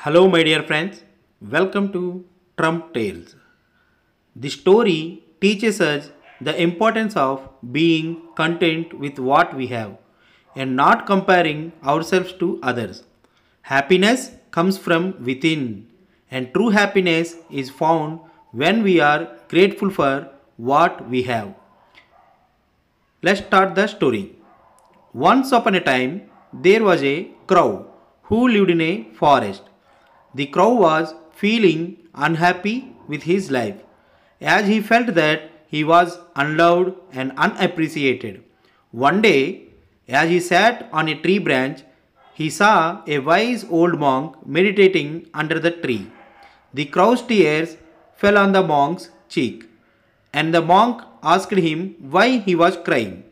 Hello, my dear friends. Welcome to Trump Tales. The story teaches us the importance of being content with what we have and not comparing ourselves to others. Happiness comes from within, and true happiness is found when we are grateful for what we have. Let's start the story. Once upon a time, there was a crow who lived in a forest. The crow was feeling unhappy with his life, as he felt that he was unloved and unappreciated. One day, as he sat on a tree branch, he saw a wise old monk meditating under the tree. The crow's tears fell on the monk's cheek, and the monk asked him why he was crying.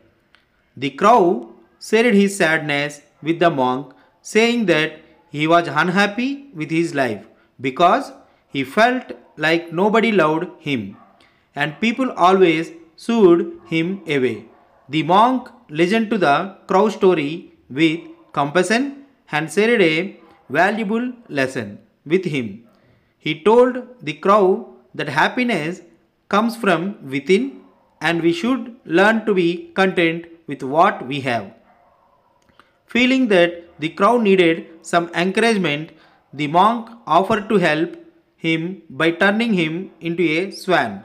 The crow shared his sadness with the monk, saying that he was unhappy with his life because he felt like nobody loved him and people always shooed him away. The monk listened to the crow story with compassion and shared a valuable lesson with him. He told the crow that happiness comes from within and we should learn to be content with what we have. Feeling that the crow needed some encouragement, the monk offered to help him by turning him into a swan,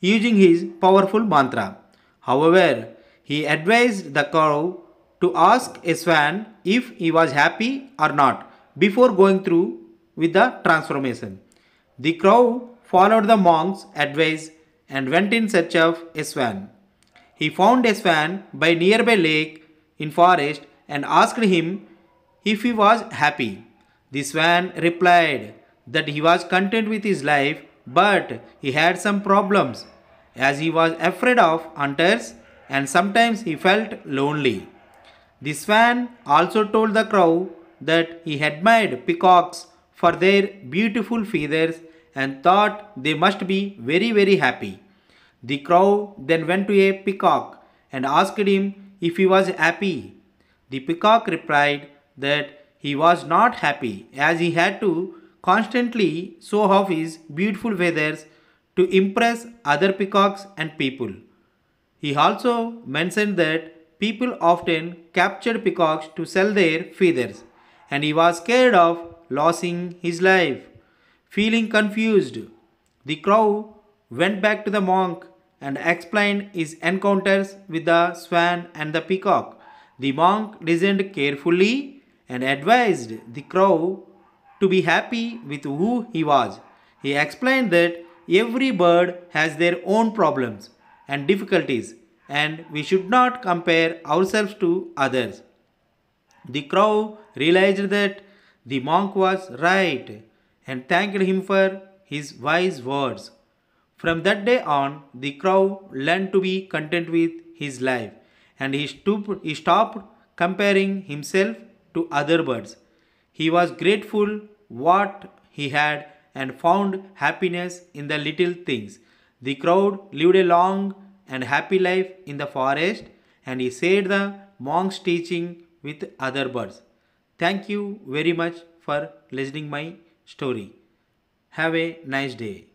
using his powerful mantra. However, he advised the crow to ask a swan if he was happy or not before going through with the transformation. The crow followed the monk's advice and went in search of a swan. He found a swan by nearby lake in forest and asked him if he was happy. The swan replied that he was content with his life but he had some problems as he was afraid of hunters and sometimes he felt lonely. The swan also told the crow that he admired peacocks for their beautiful feathers and thought they must be very happy. The crow then went to a peacock and asked him if he was happy. The peacock replied that he was not happy as he had to constantly show off his beautiful feathers to impress other peacocks and people. He also mentioned that people often captured peacocks to sell their feathers and he was scared of losing his life. Feeling confused, the crow went back to the monk and explained his encounters with the swan and the peacock. The monk listened carefully and advised the crow to be happy with who he was. He explained that every bird has their own problems and difficulties, and we should not compare ourselves to others. The crow realized that the monk was right and thanked him for his wise words. From that day on, the crow learned to be content with his life and he stopped comparing himself to other birds. He was grateful what he had and found happiness in the little things. The crow lived a long and happy life in the forest and he shared the monk's teaching with other birds. Thank you very much for listening my story. Have a nice day.